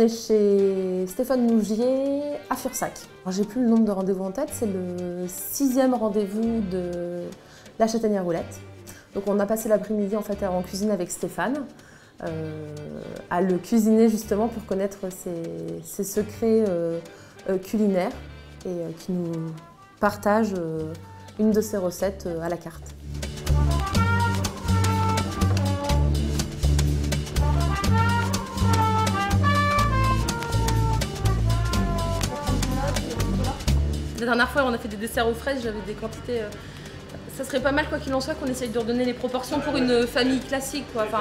est chez Stéphane Nougier à Fursac. J'ai plus le nombre de rendez-vous en tête, c'est le 6e rendez-vous de la châtaignière roulette. Donc on a passé l'après-midi en fait en cuisine avec Stéphane, à le cuisiner justement pour connaître ses secrets culinaires et qui nous partage une de ses recettes à la carte. La dernière fois, on a fait des desserts aux fraises, j'avais des quantités. Ça serait pas mal, quoi qu'il en soit, qu'on essaye de redonner les proportions pour une famille classique, quoi. Enfin...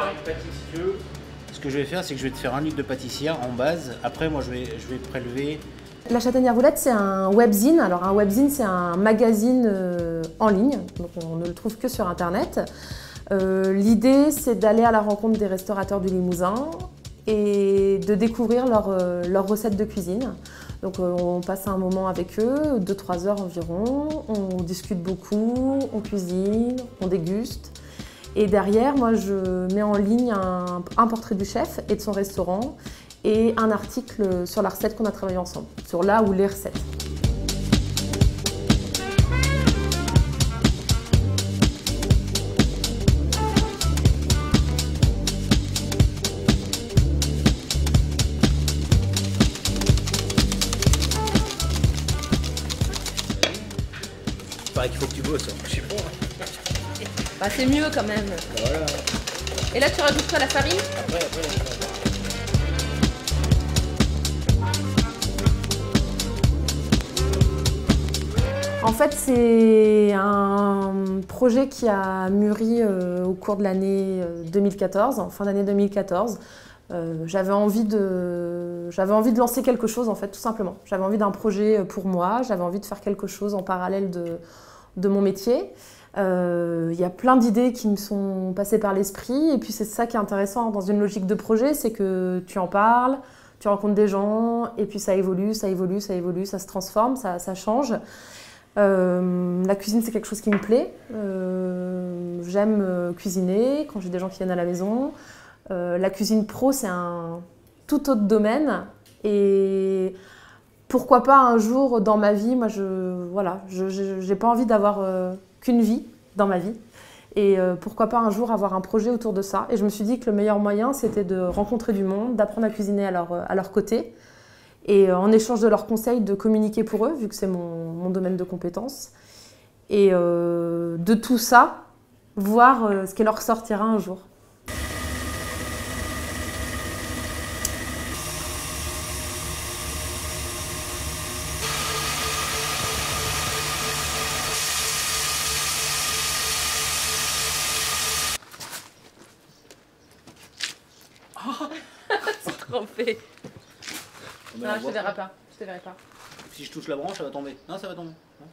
Ce que je vais faire, c'est que je vais te faire un litre de pâtissière en base. Après, moi, je vais prélever. La châtaignière roulette, c'est un webzine. Alors, un webzine, c'est un magazine en ligne, donc on ne le trouve que sur Internet. L'idée, c'est d'aller à la rencontre des restaurateurs du Limousin et de découvrir leurs recettes de cuisine. Donc on passe un moment avec eux, 2-3 heures environ, on discute beaucoup, on cuisine, on déguste. Et derrière, moi je mets en ligne un portrait du chef et de son restaurant et un article sur la recette qu'on a travaillé ensemble, sur la ou les recettes. Il faut que tu bosses, je suis bon. Bah, c'est mieux quand même. Voilà. Et là tu rajoutes quoi, la farine? Après. En fait, c'est un projet qui a mûri au cours de l'année 2014, en fin d'année 2014. J'avais envie de lancer quelque chose, en fait, tout simplement. J'avais envie d'un projet pour moi, j'avais envie de faire quelque chose en parallèle de mon métier. Il y a plein d'idées qui me sont passées par l'esprit et puis c'est ça qui est intéressant dans une logique de projet, c'est que tu en parles, tu rencontres des gens et puis ça évolue, ça se transforme, ça change. La cuisine, c'est quelque chose qui me plaît. J'aime cuisiner quand j'ai des gens qui viennent à la maison. La cuisine pro, c'est un tout autre domaine et pourquoi pas un jour dans ma vie, moi j'ai pas envie d'avoir qu'une vie dans ma vie et pourquoi pas un jour avoir un projet autour de ça. Et je me suis dit que le meilleur moyen, c'était de rencontrer du monde, d'apprendre à cuisiner à leur côté et en échange de leurs conseils, de communiquer pour eux, vu que c'est mon domaine de compétences. Et de tout ça, voir ce qui leur sortira un jour. C'est trop fait. Non, je te verrai pas. Si je touche la branche, ça va tomber. Non, ça va tomber. Non.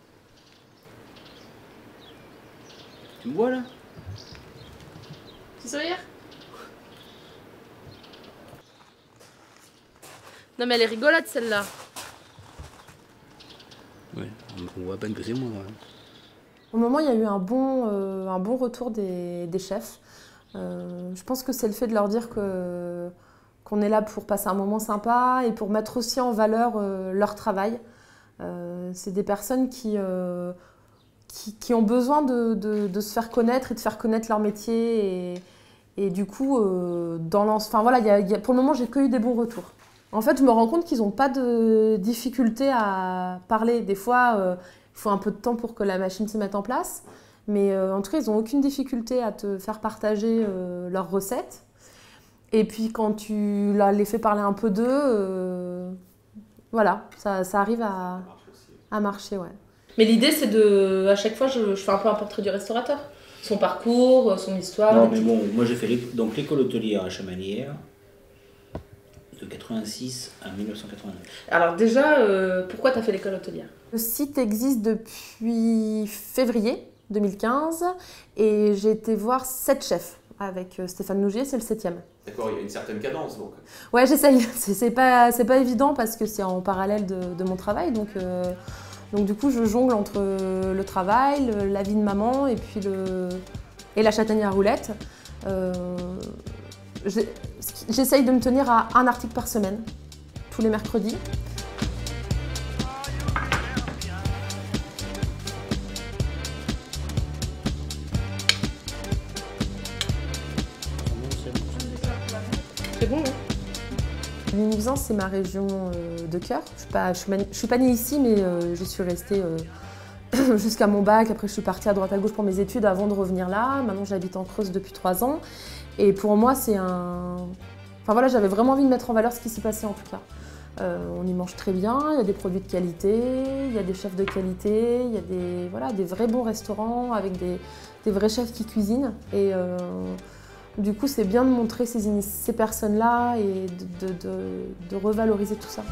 Tu me vois là? Petit sourire? Non mais elle est rigolote celle-là. Ouais, on voit à peine que c'est moi. Ouais. Au moment, il y a eu un bon retour des chefs. Je pense que c'est le fait de leur dire qu'on est là pour passer un moment sympa et pour mettre aussi en valeur leur travail. C'est des personnes qui ont besoin de se faire connaître et de faire connaître leur métier. Et du coup, pour le moment, j'ai que eu des bons retours. En fait, je me rends compte qu'ils n'ont pas de difficulté à parler. Des fois, il faut un peu de temps pour que la machine se mette en place. Mais en tout cas, ils n'ont aucune difficulté à te faire partager leurs recettes. Et puis quand tu les fais parler un peu d'eux, voilà, ça arrive à marcher, ouais. Mais l'idée, c'est à chaque fois, je fais un peu un portrait du restaurateur. Son parcours, son histoire. Non, mais bon, moi j'ai fait l'école hôtelière à Chamalières de 86 à 1989. Alors déjà, pourquoi tu as fait l'école hôtelière? Le site existe depuis février 2015 et j'ai été voir 7 chefs. Avec Stéphane Nougier, c'est le 7e. D'accord, il y a une certaine cadence donc. Ouais, j'essaye. C'est pas évident parce que c'est en parallèle de mon travail. Donc du coup, je jongle entre le travail, la vie de maman et puis la châtaignière roulette. J'essaye de me tenir à un article par semaine tous les mercredis. C'est bon, hein? Limousin, c'est ma région de cœur. Je suis pas née ici, mais je suis restée jusqu'à mon bac. Après, je suis partie à droite à gauche pour mes études avant de revenir là. Maintenant, j'habite en Creuse depuis 3 ans. Et pour moi, c'est un... Enfin voilà, j'avais vraiment envie de mettre en valeur ce qui s'y passait en tout cas. On y mange très bien, il y a des produits de qualité, il y a des chefs de qualité, il y a des vrais bons restaurants avec des vrais chefs qui cuisinent. Et du coup, c'est bien de montrer ces personnes-là et de revaloriser tout ça.